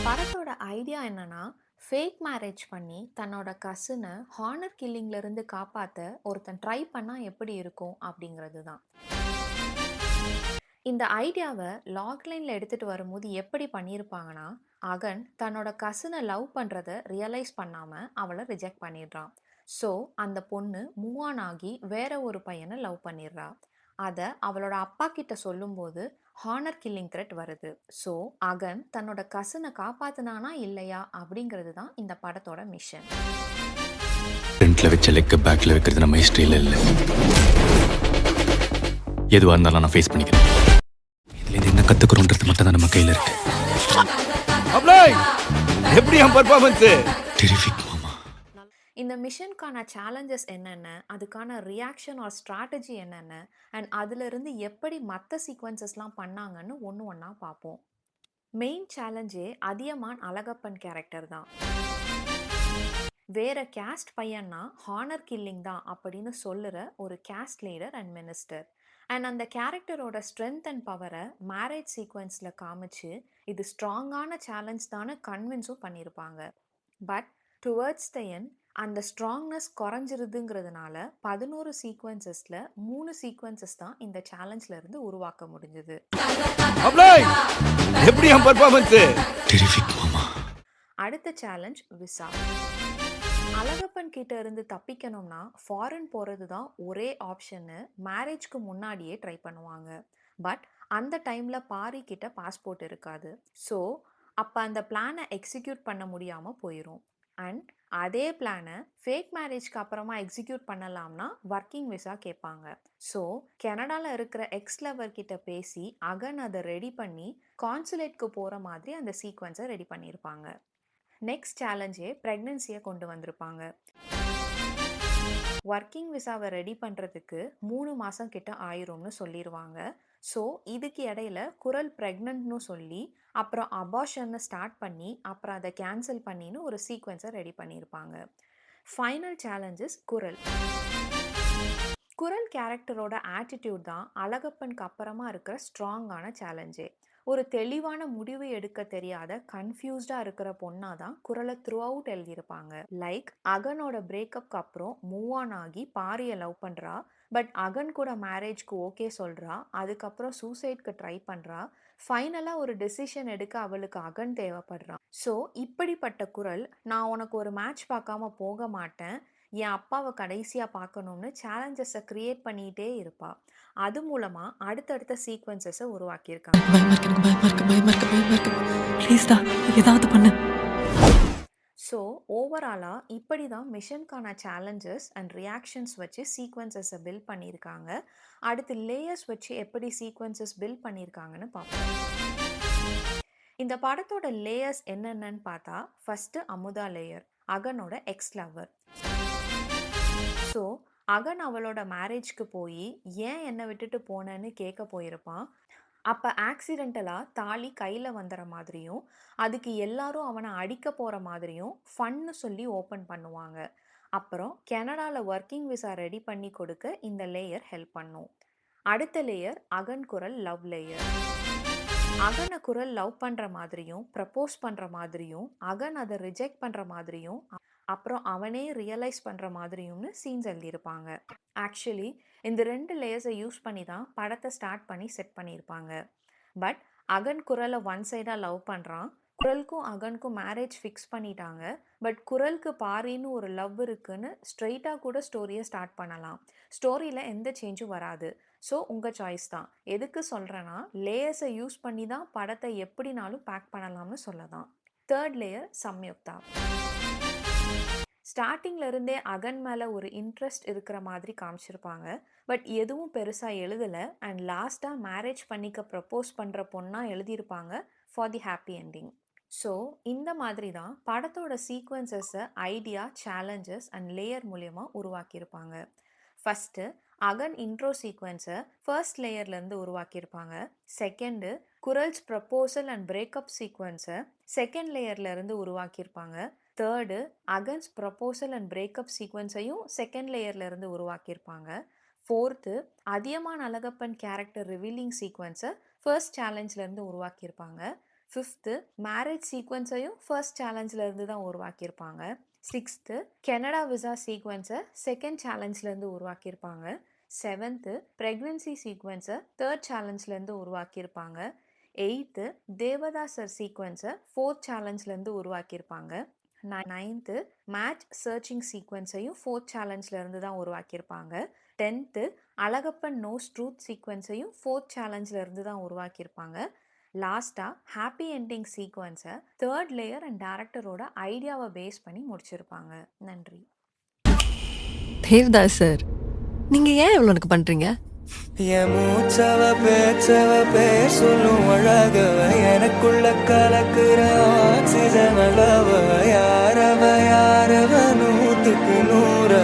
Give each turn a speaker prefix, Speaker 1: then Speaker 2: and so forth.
Speaker 1: படத்தோட ஐடியா என்னன்னா, fake marriage பண்ணி தன்னோட கசினை ஹானர் கில்லிங்ல இருந்து காப்பாத்த ஒருத்தன் ட்ரை பண்ணா எப்படி இருக்கும் அப்படிங்கிறது தான். இந்த ஐடியாவை லாக்லைன்ல எடுத்துட்டு வரும்போது எப்படி பண்ணியிருப்பாங்கன்னா, அகன் தன்னோட கசினை லவ் பண்றத ரியலைஸ் பண்ணாம அவளை ரிஜெக்ட் பண்ணிடுறான். ஸோ அந்த பொண்ணு மூவ் ஆன் ஆகி வேற ஒரு பையனை லவ் பண்ணிடுறா. அதை அவளோட அப்பா கிட்ட சொல்லும்போது ஹானர் கில்லிங் த்ரெட் வருது. ஸோ அகன் தன்னோட கசினை காப்பாத்தினானா இல்லையா அப்படிங்கிறது தான் இந்த படத்தோட மிஷன்.
Speaker 2: ஃப்ரண்ட்ல வச்ச லெக்க பேக்ல வைக்கிறது நம்ம ஹிஸ்டரியில இல்ல. எதுவா இருந்தாலும் நான் ஃபேஸ் பண்ணிக்கிறேன். இதுல இருந்து என்ன கத்துக்கிறோன்றது மட்டும் தான் நம்ம கையில இருக்கு.
Speaker 3: எப்படி பெர்ஃபார்மன்ஸ்?
Speaker 2: டெரிஃபிக் மாமா.
Speaker 1: இந்த மிஷனுக்கான சேலஞ்சஸ் என்னென்ன, அதுக்கான ரியாக்ஷன் ஆர் ஸ்ட்ராட்டஜி என்னென்ன, அண்ட் அதிலிருந்து எப்படி மற்ற சீக்வன்சஸ்லாம் பண்ணாங்கன்னு ஒன்று ஒன்றா பார்ப்போம். மெயின் சேலஞ்சே அதியமான் அழகப்பன் கேரக்டர் தான். வேற கேஸ்ட் பையன்னா ஹானர் கில்லிங் தான் அப்படின்னு சொல்லுற ஒரு caste leader and minister. And அந்த கேரக்டரோட ஸ்ட்ரென்த் அண்ட் பவரை மேரேஜ் சீக்வன்ஸில் காமிச்சு இது ஸ்ட்ராங்கான சேலஞ்ச் தானே கன்வின்ஸும் பண்ணியிருப்பாங்க. பட் டுவர்ட்ஸ் த எண்ட் அந்த ஸ்ட்ராங்னஸ் குறைஞ்சிருதுங்கிறதுனால 11 சீக்வன்சஸில் 3 சீக்வன்சஸ் தான் இந்த சேலஞ்சில் இருந்து உருவாக்க முடிஞ்சது.
Speaker 3: எப்படி பெர்ஃபார்மன்ஸ்?
Speaker 2: டெரிஃபிக் மாமா.
Speaker 1: அடுத்த சேலஞ்ச் விசா. அழகப்பன் கிட்ட இருந்து தப்பிக்கணும்னா ஃபாரின் போகிறது தான் ஒரே ஆப்ஷன்னு மேரேஜ்க்கு முன்னாடியே ட்ரை பண்ணுவாங்க. பட் அந்த டைமில் பாரி கிட்ட பாஸ்போர்ட் இருக்காது. ஸோ அப்போ அந்த பிளானை எக்ஸிக்யூட் பண்ண முடியாமல் போயிடும். அண்ட் அதே பிளானை ஃபேக் மேரேஜ்க்கு அப்புறமா எக்ஸிக்யூட் பண்ணலாம்னா ஒர்க்கிங் விசா கேட்பாங்க. ஸோ கனடாவில் இருக்கிற எக்ஸ் லவர் கிட்ட பேசி அகன் அதை ரெடி பண்ணி கான்சுலேட்க்கு போகிற மாதிரி அந்த சீக்வன்ஸை ரெடி பண்ணியிருப்பாங்க. நெக்ஸ்ட் சேலஞ்சே ப்ரெக்னன்சியை கொண்டு வந்திருப்பாங்க. ஒர்க்கிங் விசாவை ரெடி பண்ணுறதுக்கு 3 மாதம் கிட்ட ஆயிரும்னு சொல்லிடுவாங்க. ஸோ இதுக்கு இடையில குரல் ப்ரெக்னென்ட்னு சொல்லி அப்புறம் அபார்ஷன்னு ஸ்டார்ட் பண்ணி அப்புறம் அதை கேன்சல் பண்ணின்னு ஒரு சீக்வன்ஸை ரெடி பண்ணியிருப்பாங்க. ஃபைனல் சேலஞ்சஸ் குரல். குரல் கேரக்டரோட ஆட்டிடியூட் தான் அழகப்பனுக்கு அப்புறமா இருக்கிற ஸ்ட்ராங்கான சேலஞ்சே. ஒரு தெளிவான முடிவு எடுக்க தெரியாத கன்ஃபியூஸ்டாக இருக்கிற பொண்ணாக தான் குரலை த்ரூ அவுட் எழுதியிருப்பாங்க. லைக் அகனோட பிரேக்கப்க்கு அப்புறம் மூவ் ஆன் ஆகி பாரியை லவ் பண்ணுறா. பட் அகன் கூட மேரேஜ்க்கு ஓகே சொல்கிறா. அதுக்கப்புறம் சூசைட்க்கு ட்ரை பண்ணுறா. ஃபைனலாக ஒரு டெசிஷன் எடுக்க அவளுக்கு அகன் தேவைப்படுறான். ஸோ இப்படிப்பட்ட குரல் நான் உனக்கு ஒரு மேட்ச் பார்க்காம போக மாட்டேன், என் அப்பாவை கடைசியாக பார்க்கணும்னு சேலஞ்சஸை க்ரியேட் பண்ணிகிட்டே இருப்பா. அது மூலமாக அடுத்தடுத்த சீக்வன்சஸை உருவாக்கியிருக்காங்க.
Speaker 4: ஏதாவது பண்ணு.
Speaker 1: ஸோ ஓவராலாக இப்படி தான் மிஷனுக்கான சேலஞ்சஸ் அண்ட் ரியாக்ஷன்ஸ் வச்சு சீக்வன்சஸை பில்ட் பண்ணியிருக்காங்க. அடுத்து லேயர்ஸ் வச்சு எப்படி சீக்வன்சஸ் பில்ட் பண்ணியிருக்காங்கன்னு பார்ப்போம். இந்த படத்தோட லேயர்ஸ் என்னென்னு பார்த்தா, ஃபஸ்ட்டு அமுதா லேயர், அகனோட எக்ஸ் லவர். ஸோ அகன் அவளோட மேரேஜ்க்கு போய் ஏன் என்னை விட்டுட்டு போனேன்னு கேட்க போயிருப்பான். அப்போ ஆக்சிடென்டலாக தாலி கையில் வந்துற மாதிரியும் அதுக்கு எல்லாரும் அவனை அடிக்க போகிற மாதிரியும் ஃபன்னு சொல்லி ஓப்பன் பண்ணுவாங்க. அப்புறம் கனடாவில் ஒர்க்கிங் விசா ரெடி பண்ணி கொடுக்க இந்த லேயர் ஹெல்ப் பண்ணும். அடுத்த லேயர் அகன் குரல் லவ் லேயர். அகனை குரல் லவ் பண்ணுற மாதிரியும் ப்ரப்போஸ் பண்ணுற மாதிரியும் அகன் அதை ரிஜெக்ட் பண்ணுற மாதிரியும் அப்புறம் அவனே ரியலைஸ் பண்ணுற மாதிரியும்னு சீன்ஸ் எழுதியிருப்பாங்க. ஆக்சுவலி இந்த 2 லேயர்ஸை யூஸ் பண்ணி தான் படத்தை ஸ்டார்ட் பண்ணி செட் பண்ணியிருப்பாங்க. பட் அகன் குரலை ஒன் சைடாக லவ் பண்ணுறான். குரலுக்கும் அகனுக்கும் மேரேஜ் ஃபிக்ஸ் பண்ணிட்டாங்க. பட் குரலுக்கு பாரின்னு ஒரு லவ் இருக்குன்னு ஸ்ட்ரெயிட்டாக கூட ஸ்டோரியை ஸ்டார்ட் பண்ணலாம். ஸ்டோரியில் எந்த சேஞ்சும் வராது. ஸோ உங்கள் சாய்ஸ் தான். எதுக்கு சொல்கிறேன்னா, லேயர்ஸை யூஸ் பண்ணி தான் படத்தை எப்படினாலும் பேக் பண்ணலாம்னு சொல்லலாம். Third layer Samyuktha. ஸ்டார்டிங்கில் இருந்தே அகன் மேலே ஒரு இன்ட்ரெஸ்ட் இருக்கிற மாதிரி காமிச்சிருப்பாங்க. பட் எதுவும் பெருசாக எழுதலை. அண்ட் லாஸ்ட்டாக மேரேஜ் பண்ணிக்க ப்ரப்போஸ் பண்ணுற பொண்ணாக எழுதியிருப்பாங்க for the happy ending. So இந்த மாதிரி தான் படத்தோட சீக்வன்சஸை ஐடியா, சேலஞ்சஸ் அண்ட் லேயர் மூலயமா உருவாக்கியிருப்பாங்க. ஃபஸ்ட்டு அகன் இன்ட்ரோ சீக்வன்ஸை ஃபர்ஸ்ட் லேயர்லேருந்து உருவாக்கியிருப்பாங்க. செகண்டு குரல்ஸ் ப்ரப்போசல் அண்ட் பிரேக்கப் சீக்வன்ஸை செகண்ட் லேயர்லேருந்து உருவாக்கியிருப்பாங்க. Third Agan's proposal and breakup சீக்வன்ஸையும் செகண்ட் லேயர்லேருந்து உருவாக்கியிருப்பாங்க. Fourth Athiyaman Alagappan character revealing சீக்வன்ஸை ஃபர்ஸ்ட் சேலஞ்சிலேருந்து உருவாக்கியிருப்பாங்க. 5th மேரேஜ் சீக்வன்ஸையும் ஃபர்ஸ்ட் சேலஞ்சில் இருந்து தான் உருவாக்கியிருப்பாங்க. 6th கனடா விசா சீக்வன்ஸை செகண்ட் சேலஞ்சிலேருந்து உருவாக்கியிருப்பாங்க. 7th ப்ரெக்னன்சி சீக்வன்ஸை தேர்ட் சேலஞ்சிலேருந்து உருவாக்கியிருப்பாங்க. 8th தேவதாசர் சீக்வன்ஸை ஃபோர்த் சேலஞ்சிலேருந்து உருவாக்கியிருப்பாங்க. 9th மேட்ச் சர்ச்சிங் சீக்வன்ஸையும் ஃபோர்த் சேலஞ்சிலேருந்து தான் உருவாக்கியிருப்பாங்க. 10th அழகப்பன் நோஸ் ட்ரூத் சீக்வன்ஸையும் ஃபோர்த் சேலஞ்சில் இருந்து தான் உருவாக்கியிருப்பாங்க. லாஸ்ட்டாக ஹாப்பி என்டிங் சீக்வன்ஸை தேர்ட் லேயர் அண்ட் டேரக்டரோட ஐடியாவை பேஸ் பண்ணி முடிச்சிருப்பாங்க. நன்றி.
Speaker 4: தேவ்தாஸ் சார், நீங்க ஏன் இவ்வளோ எனக்கு பண்றீங்க?
Speaker 5: என் மூச்சவ பேச்சவ பேர் சொல்லும் அழகவ எனக்குள்ள கலக்குற ஆக்சிஜன் அளவ யாரவ யாரவ 100க்கு 100